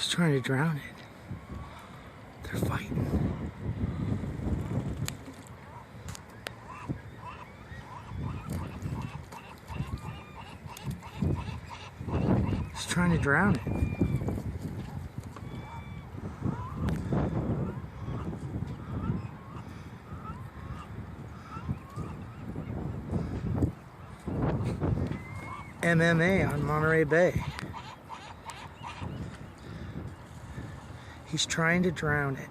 He's trying to drown it. They're fighting. He's trying to drown it. MMA on Monterey Bay. He's trying to drown it.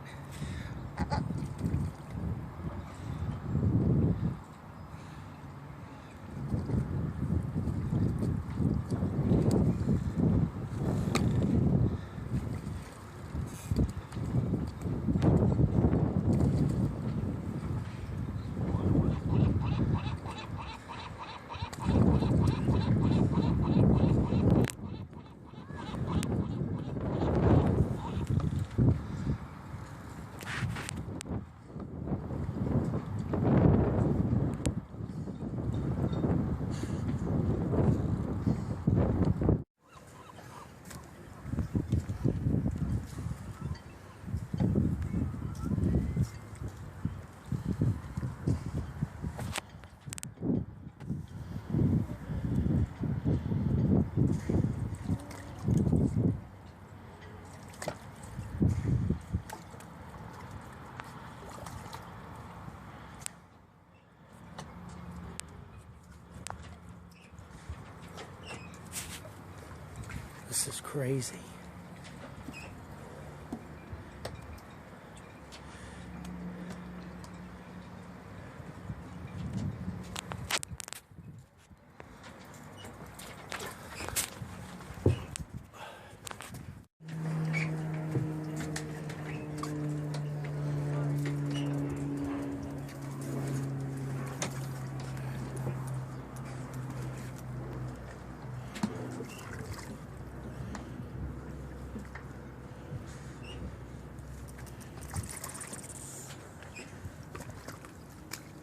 This is crazy.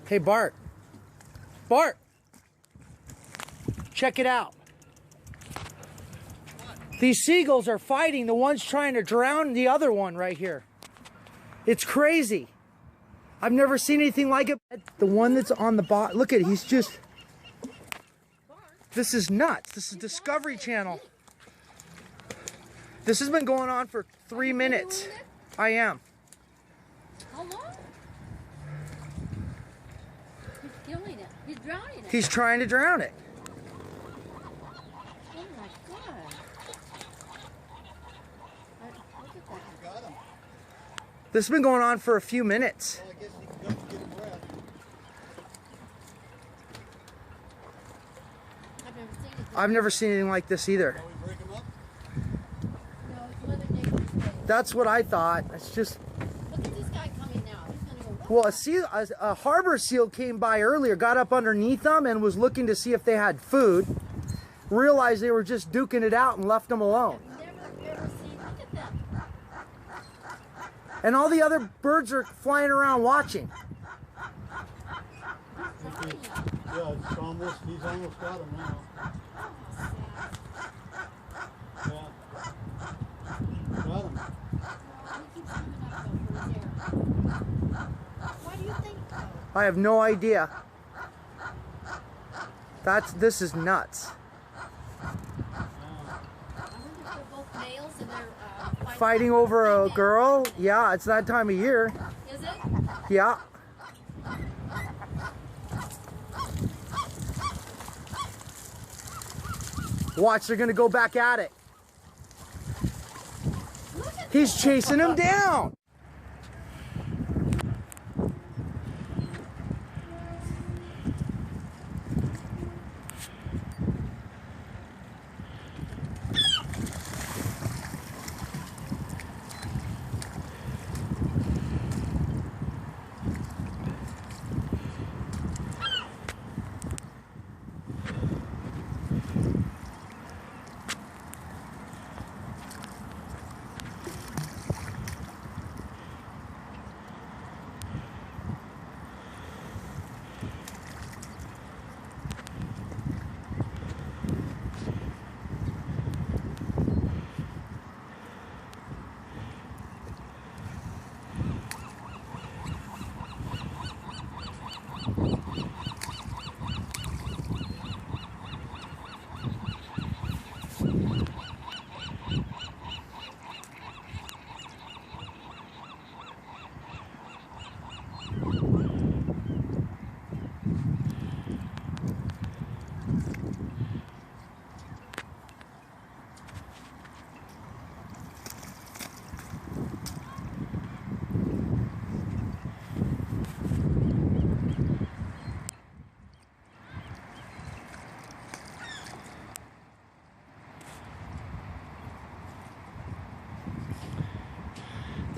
Hey, Bart. Bart! Check it out. These seagulls are fighting. The one's trying to drown the other one right here. It's crazy. I've never seen anything like it. The one that's on the bottom, look at it, he's just... This is nuts. This is Discovery Channel. This has been going on for 3 minutes. I am. How long? He's killing it. He's drowning it. He's trying to drown it. Oh my God. Look at that. Got him. This has been going on for a few minutes. Well, I guess he can go get a breath. I've never seen it. I've never seen anything like this either. Shall we break him up? No, it's Mother Nature's day. That's what I thought. It's just... Look at this guy coming now. He's gonna go. Well, a harbor seal came by earlier, got up underneath them and was looking to see if they had food. Realized they were just duking it out and left them alone. Never ever seen. Look at them. And all the other birds are flying around watching. Yeah, he's almost got him now. Yeah. Got him. Why do you think so? I have no idea. This is nuts. I wonder if they're both males and they're Fighting over a girl? Yeah, it's that time of year. Is it? Yeah. Watch, they're gonna go back at it. He's chasing him down.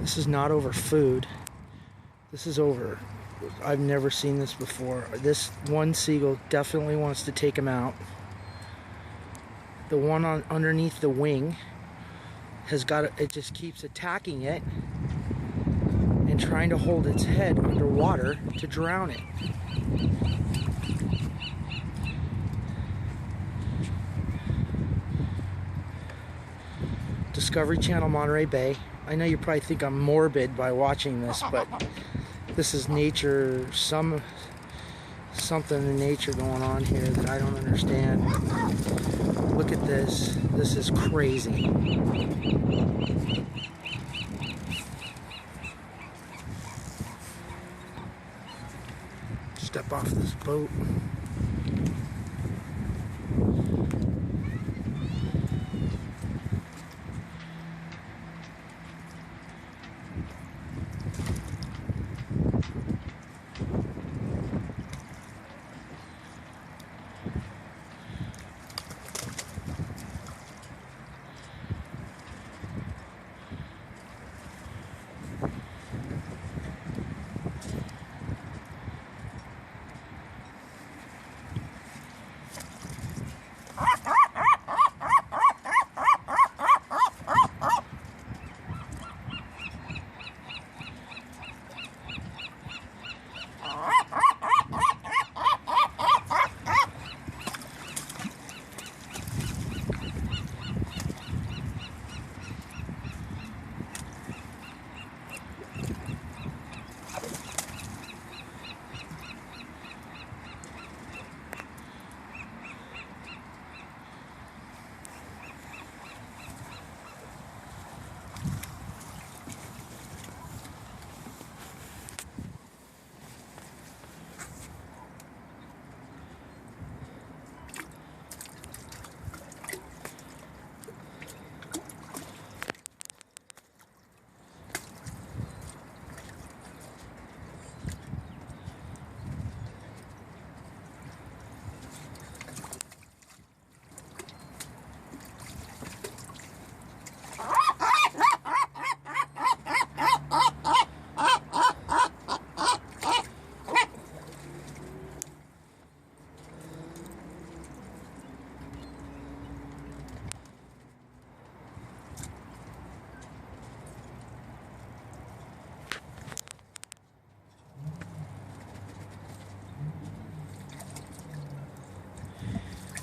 This is not over food. This is over. I've never seen this before. This one seagull definitely wants to take him out. The one on underneath the wing has got it just keeps attacking it and trying to hold its head underwater to drown it. Discovery Channel, Monterey Bay. I know you probably think I'm morbid by watching this, but this is nature, something in nature going on here that I don't understand. Look at this. This is crazy. Step off this boat.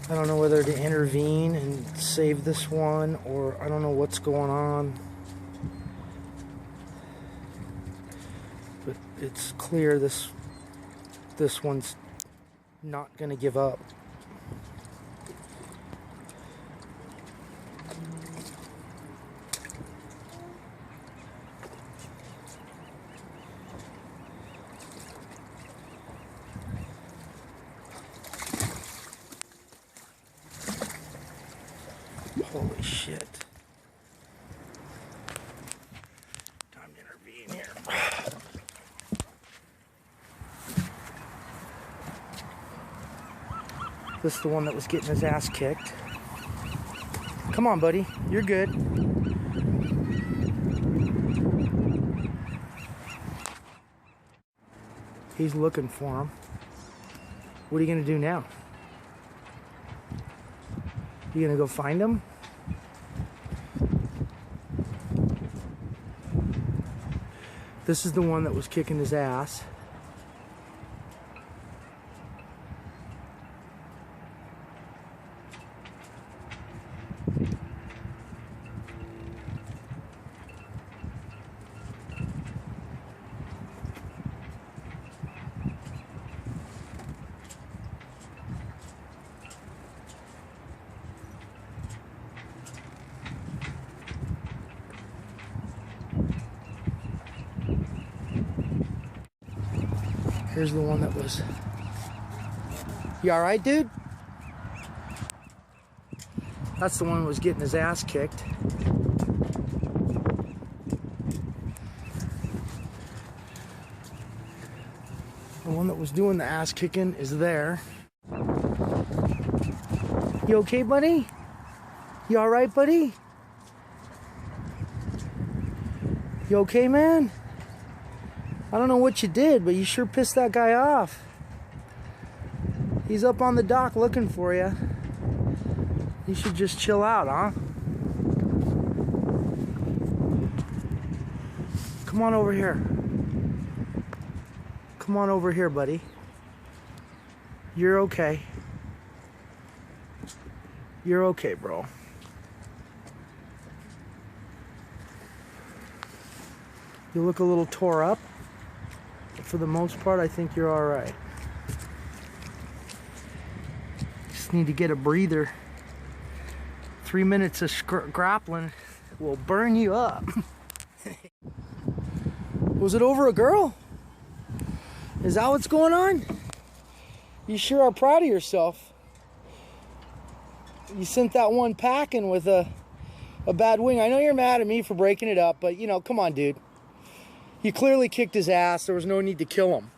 I don't know whether to intervene and save this one, or I don't know what's going on. But it's clear this one's not going to give up. Holy shit. Time to intervene here. This is the one that was getting his ass kicked. Come on, buddy. You're good. He's looking for him. What are you going to do now? You going to go find him? This is the one that was kicking his ass. Here's the one that was... You alright, dude? That's the one that was getting his ass kicked. The one that was doing the ass kicking is there. You okay, buddy? You alright, buddy? You okay, man? I don't know what you did, but you sure pissed that guy off. He's up on the dock looking for you. You should just chill out, huh? Come on over here. Come on over here, buddy. You're okay. You're okay, bro. You look a little tore up, but for the most part, I think you're all right. Just need to get a breather. 3 minutes of grappling will burn you up. Was it over a girl? Is that what's going on? You sure are proud of yourself. You sent that one packing with a bad wing. I know you're mad at me for breaking it up, but you know, come on, dude. You clearly kicked his ass. There was no need to kill him.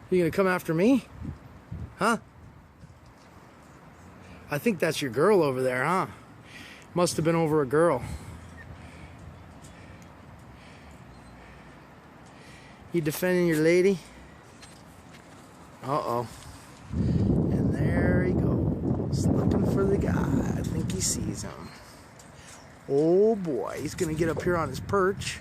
You gonna come after me? Huh? I think that's your girl over there, huh? Must have been over a girl. You defending your lady? Uh-oh. And there he goes, looking for the guy. I think he sees him. Oh boy, he's gonna get up here on his perch.